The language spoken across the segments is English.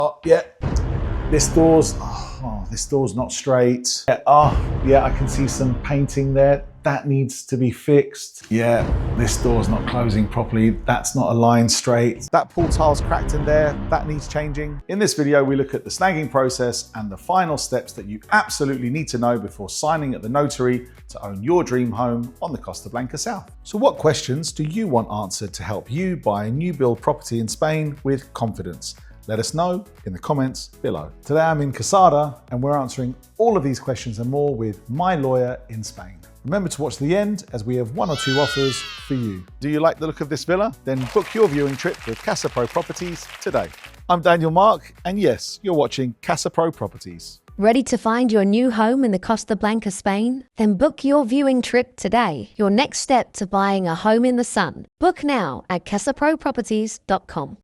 Oh, yeah. This door's not straight. Yeah, I can see some painting there. That needs to be fixed. Yeah, this door's not closing properly. That's not aligned straight. That pull tile's cracked in there. That needs changing. In this video, we look at the snagging process and the final steps that you absolutely need to know before signing at the notary to own your dream home on the Costa Blanca South. So what questions do you want answered to help you buy a new build property in Spain with confidence? Let us know in the comments below. Today I'm in Casa and we're answering all of these questions and more with my lawyer in Spain. Remember to watch the end as we have 1 or 2 offers for you. Do you like the look of this villa? Then book your viewing trip with Casa Pro Properties today. I'm Daniel Mark and yes, you're watching Casa Pro Properties. Ready to find your new home in the Costa Blanca, Spain? Then book your viewing trip today. Your next step to buying a home in the sun. Book now at casaproproperties.com.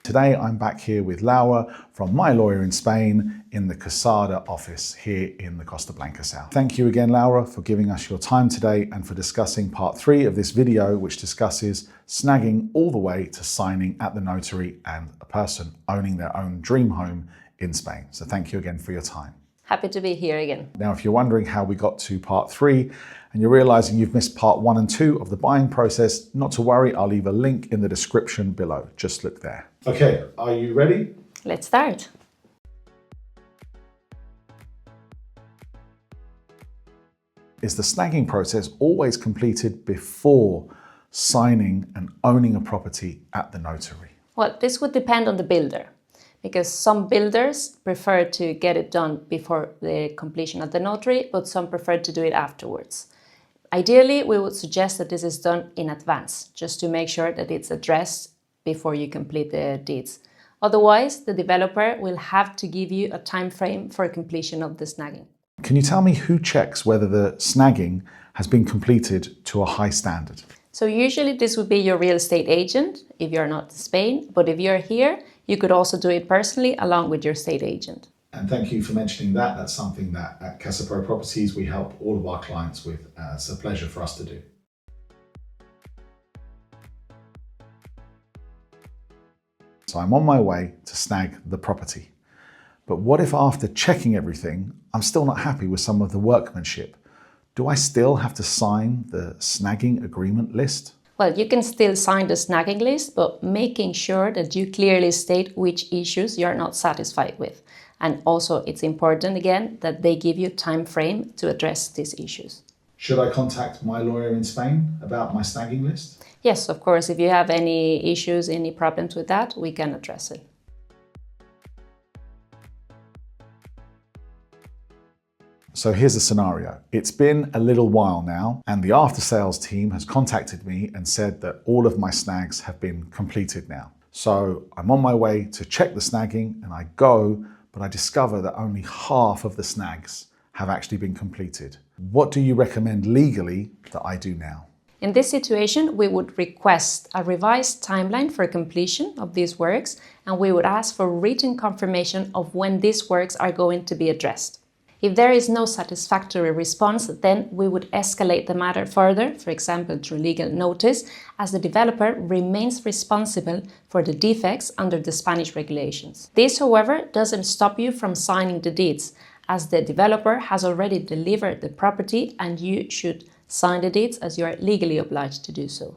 Today I'm back here with Laura from My Lawyer in Spain in the Casa office here in the Costa Blanca South. Thank you again, Laura, for giving us your time today and for discussing part 3 of this video, which discusses snagging all the way to signing at the notary and a person owning their own dream home in Spain. So thank you again for your time. Happy to be here again. Now, if you're wondering how we got to part 3 and you're realizing you've missed part 1 and 2 of the buying process, not to worry, I'll leave a link in the description below. Just look there. Okay, are you ready? Let's start. Is the snagging process always completed before signing and owning a property at the notary? Well, this would depend on the builder, because some builders prefer to get it done before the completion of the notary, but some prefer to do it afterwards. Ideally, we would suggest that this is done in advance, just to make sure that it's addressed before you complete the deeds. Otherwise, the developer will have to give you a time frame for completion of the snagging. Can you tell me who checks whether the snagging has been completed to a high standard? So usually this would be your real estate agent if you're not in Spain, but if you're here, you could also do it personally along with your estate agent. And thank you for mentioning that. That's something that at Casa Pro Properties we help all of our clients with. It's a pleasure for us to do. So I'm on my way to snag the property. But what if after checking everything, I'm still not happy with some of the workmanship? Do I still have to sign the snagging agreement list? Well, you can still sign the snagging list, but making sure that you clearly state which issues you're not satisfied with. And also it's important again that they give you time frame to address these issues. Should I contact my lawyer in Spain about my snagging list? Yes, of course. If you have any issues, any problems with that, we can address it. So here's the scenario. It's been a little while now and the after sales team has contacted me and said that all of my snags have been completed now. So I'm on my way to check the snagging and I go, but I discover that only half of the snags have actually been completed. What do you recommend legally that I do now? In this situation, we would request a revised timeline for completion of these works, and we would ask for written confirmation of when these works are going to be addressed. If there is no satisfactory response, then we would escalate the matter further, for example through legal notice, as the developer remains responsible for the defects under the Spanish regulations. This, however, doesn't stop you from signing the deeds, as the developer has already delivered the property and you should sign the deeds as you are legally obliged to do so.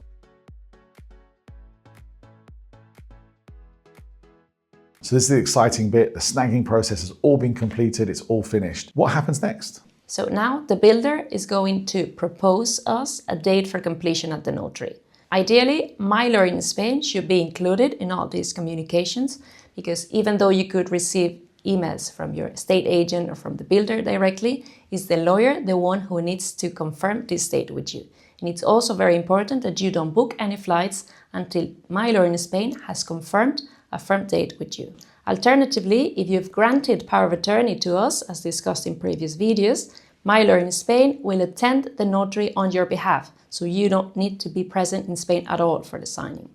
So this is the exciting bit. The snagging process has all been completed. It's all finished. What happens next? So now the builder is going to propose us a date for completion at the notary. Ideally, My Lawyer in Spain should be included in all these communications, because even though you could receive emails from your estate agent or from the builder directly, is the lawyer the one who needs to confirm this date with you. And it's also very important that you don't book any flights until My Lawyer in Spain has confirmed a firm date with you. Alternatively, if you've granted power of attorney to us, as discussed in previous videos, My Lawyer in Spain will attend the notary on your behalf, so you don't need to be present in Spain at all for the signing.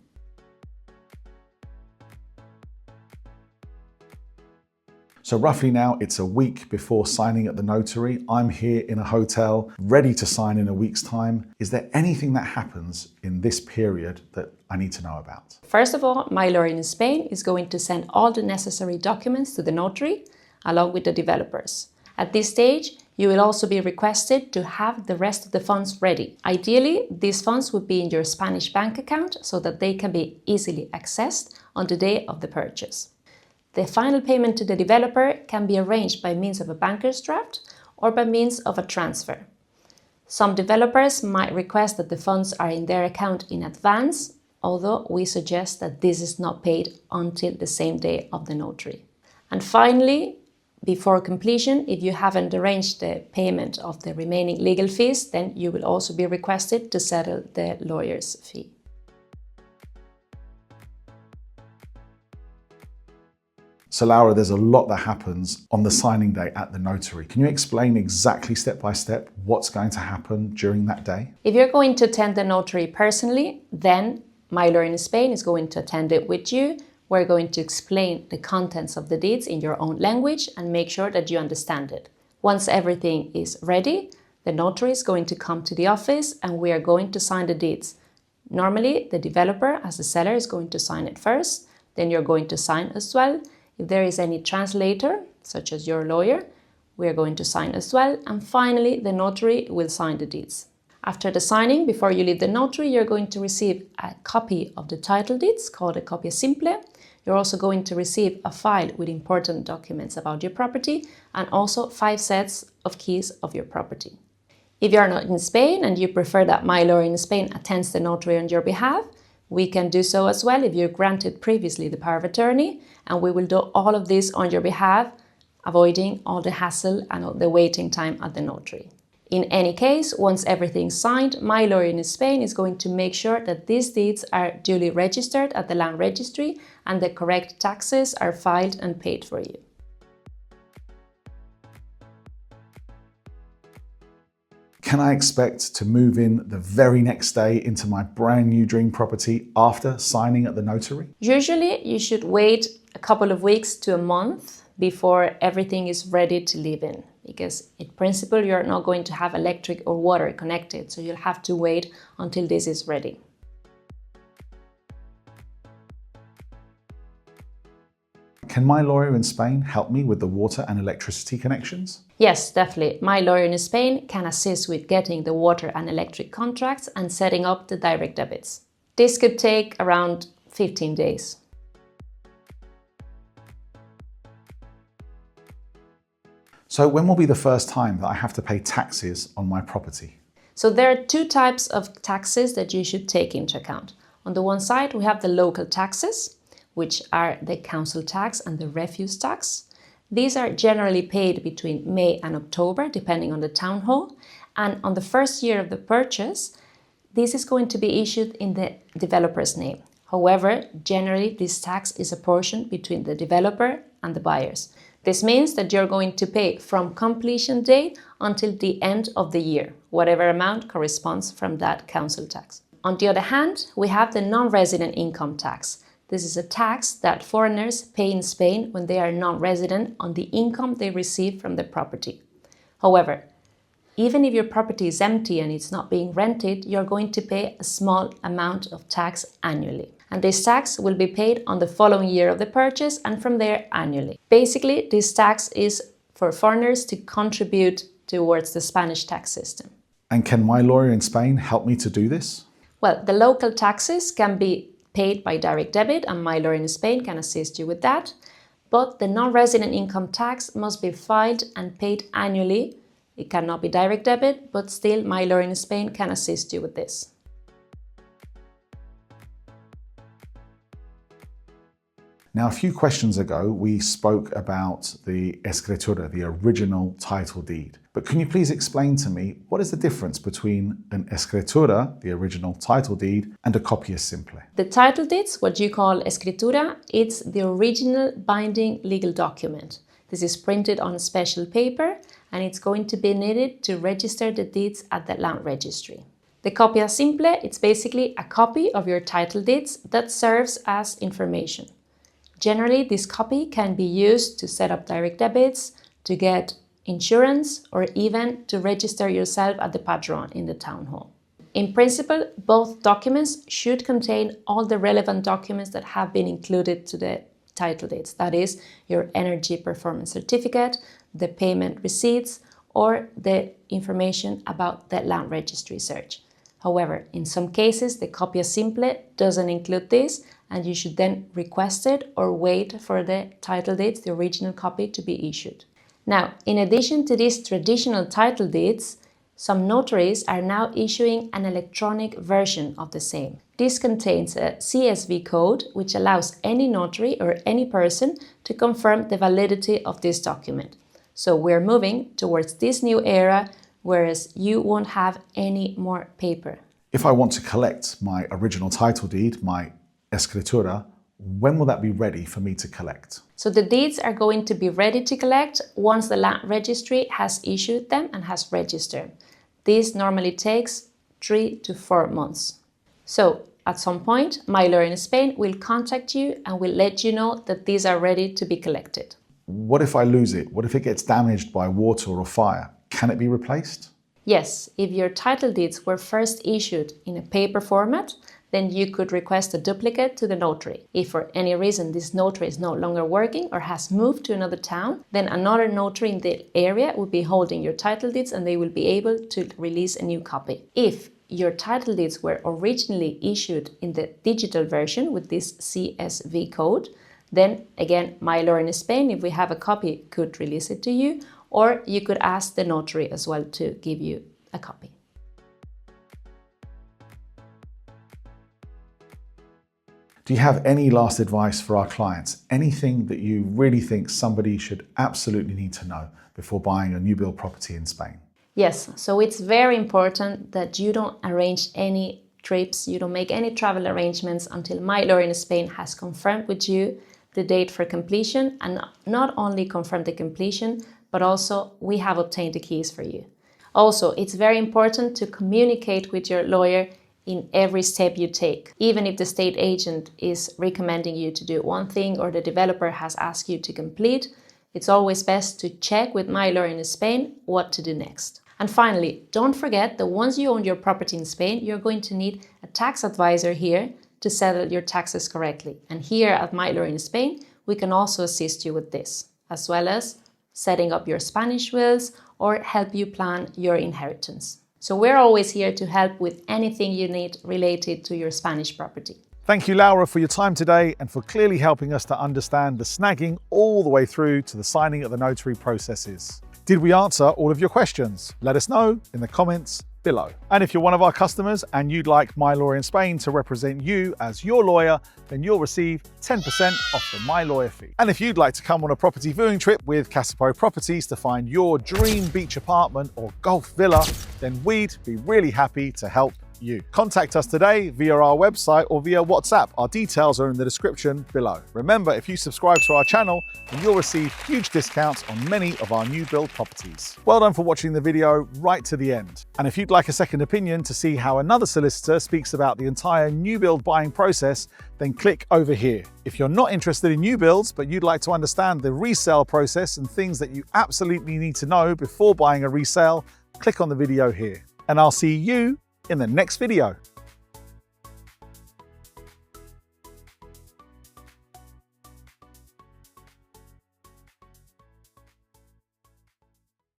So roughly now, it's a week before signing at the notary. I'm here in a hotel, ready to sign in a week's time. Is there anything that happens in this period that I need to know about? First of all, my lawyer in Spain is going to send all the necessary documents to the notary, along with the developers. At this stage, you will also be requested to have the rest of the funds ready. Ideally, these funds would be in your Spanish bank account so that they can be easily accessed on the day of the purchase. The final payment to the developer can be arranged by means of a banker's draft or by means of a transfer. Some developers might request that the funds are in their account in advance, although we suggest that this is not paid until the same day of the notary. And finally, before completion, if you haven't arranged the payment of the remaining legal fees, then you will also be requested to settle the lawyer's fee. So Laura, there's a lot that happens on the signing day at the notary. Can you explain exactly step by step what's going to happen during that day? If you're going to attend the notary personally, then my lawyer in Spain is going to attend it with you. We're going to explain the contents of the deeds in your own language and make sure that you understand it. Once everything is ready, the notary is going to come to the office and we are going to sign the deeds. Normally, the developer, as the seller, is going to sign it first, then you're going to sign as well. If there is any translator, such as your lawyer, we are going to sign as well. And finally, the notary will sign the deeds. After the signing, before you leave the notary, you're going to receive a copy of the title deeds called a Copia Simple. You're also going to receive a file with important documents about your property and also 5 sets of keys of your property. If you are not in Spain and you prefer that my lawyer in Spain attends the notary on your behalf, we can do so as well if you're granted previously the power of attorney, and we will do all of this on your behalf, avoiding all the hassle and all the waiting time at the notary. In any case, once everything's signed, my lawyer in Spain is going to make sure that these deeds are duly registered at the land registry and the correct taxes are filed and paid for you. Can I expect to move in the very next day into my brand new dream property after signing at the notary? Usually, you should wait a couple of weeks to a month before everything is ready to live in, because in principle, you're not going to have electric or water connected, so you'll have to wait until this is ready. Can my lawyer in Spain help me with the water and electricity connections? Yes, definitely. My lawyer in Spain can assist with getting the water and electric contracts and setting up the direct debits. This could take around 15 days. So when will be the first time that I have to pay taxes on my property? So there are 2 types of taxes that you should take into account. On the one side, we have the local taxes, which are the council tax and the refuse tax. These are generally paid between May and October, depending on the town hall. And on the first year of the purchase, this is going to be issued in the developer's name. However, generally, this tax is apportioned between the developer and the buyers. This means that you're going to pay from completion date until the end of the year, whatever amount corresponds from that council tax. On the other hand, we have the non-resident income tax. This is a tax that foreigners pay in Spain when they are non-resident on the income they receive from the property. However, even if your property is empty and it's not being rented, you're going to pay a small amount of tax annually. And this tax will be paid on the following year of the purchase and from there annually. Basically, this tax is for foreigners to contribute towards the Spanish tax system. And can my lawyer in Spain help me to do this? Well, the local taxes can be paid by direct debit and my lawyer in Spain can assist you with that. But the non-resident income tax must be filed and paid annually. It cannot be direct debit, but still my lawyer in Spain can assist you with this. Now, a few questions ago, we spoke about the escritura, the original title deed. But can you please explain to me what is the difference between an escritura, the original title deed, and a copia simple? The title deeds, what you call escritura, it's the original binding legal document. This is printed on special paper and it's going to be needed to register the deeds at the land registry. The copia simple, it's basically a copy of your title deeds that serves as information. Generally, this copy can be used to set up direct debits, to get insurance, or even to register yourself at the padron in the town hall. In principle, both documents should contain all the relevant documents that have been included to the title deeds. That is, your energy performance certificate, the payment receipts, or the information about the land registry search. However, in some cases, the Copia Simple doesn't include this, and you should then request it or wait for the title deeds, the original copy, to be issued. Now, in addition to these traditional title deeds, some notaries are now issuing an electronic version of the same. This contains a CSV code which allows any notary or any person to confirm the validity of this document. So we're moving towards this new era, whereas you won't have any more paper. If I want to collect my original title deed, my escritura, when will that be ready for me to collect? So the deeds are going to be ready to collect once the land registry has issued them and has registered. This normally takes 3 to 4 months. So at some point, my lawyer in Spain will contact you and will let you know that these are ready to be collected. What if I lose it? What if it gets damaged by water or fire? Can it be replaced? Yes, if your title deeds were first issued in a paper format, then you could request a duplicate to the notary. If for any reason this notary is no longer working or has moved to another town, then another notary in the area will be holding your title deeds and they will be able to release a new copy. If your title deeds were originally issued in the digital version with this CSV code, then again, my lawyer in Spain, if we have a copy, could release it to you, or you could ask the notary as well to give you a copy. Do you have any last advice for our clients? Anything that you really think somebody should absolutely need to know before buying a new build property in Spain? Yes, so it's very important that you don't arrange any trips, you don't make any travel arrangements until my lawyer in Spain has confirmed with you the date for completion, and not only confirmed the completion, but also we have obtained the keys for you. Also, it's very important to communicate with your lawyer in every step you take. Even if the state agent is recommending you to do one thing or the developer has asked you to complete, it's always best to check with my lawyer in Spain what to do next. And finally, don't forget that once you own your property in Spain, you're going to need a tax advisor here to settle your taxes correctly. And here at my lawyer in Spain, we can also assist you with this, as well as setting up your Spanish wills or help you plan your inheritance. So we're always here to help with anything you need related to your Spanish property. Thank you, Laura, for your time today and for clearly helping us to understand the snagging all the way through to the signing of the notary processes. Did we answer all of your questions? Let us know in the comments below. And if you're one of our customers and you'd like My Lawyer in Spain to represent you as your lawyer, then you'll receive 10% off the My Lawyer fee. And if you'd like to come on a property viewing trip with Casa Properties to find your dream beach apartment or golf villa, then we'd be really happy to help you. Contact us today via our website or via WhatsApp. Our details are in the description below. Remember, if you subscribe to our channel, then you'll receive huge discounts on many of our new build properties. Well done for watching the video right to the end. And if you'd like a second opinion to see how another solicitor speaks about the entire new build buying process, then click over here. If you're not interested in new builds, but you'd like to understand the resale process and things that you absolutely need to know before buying a resale, click on the video here. And I'll see you in the next video.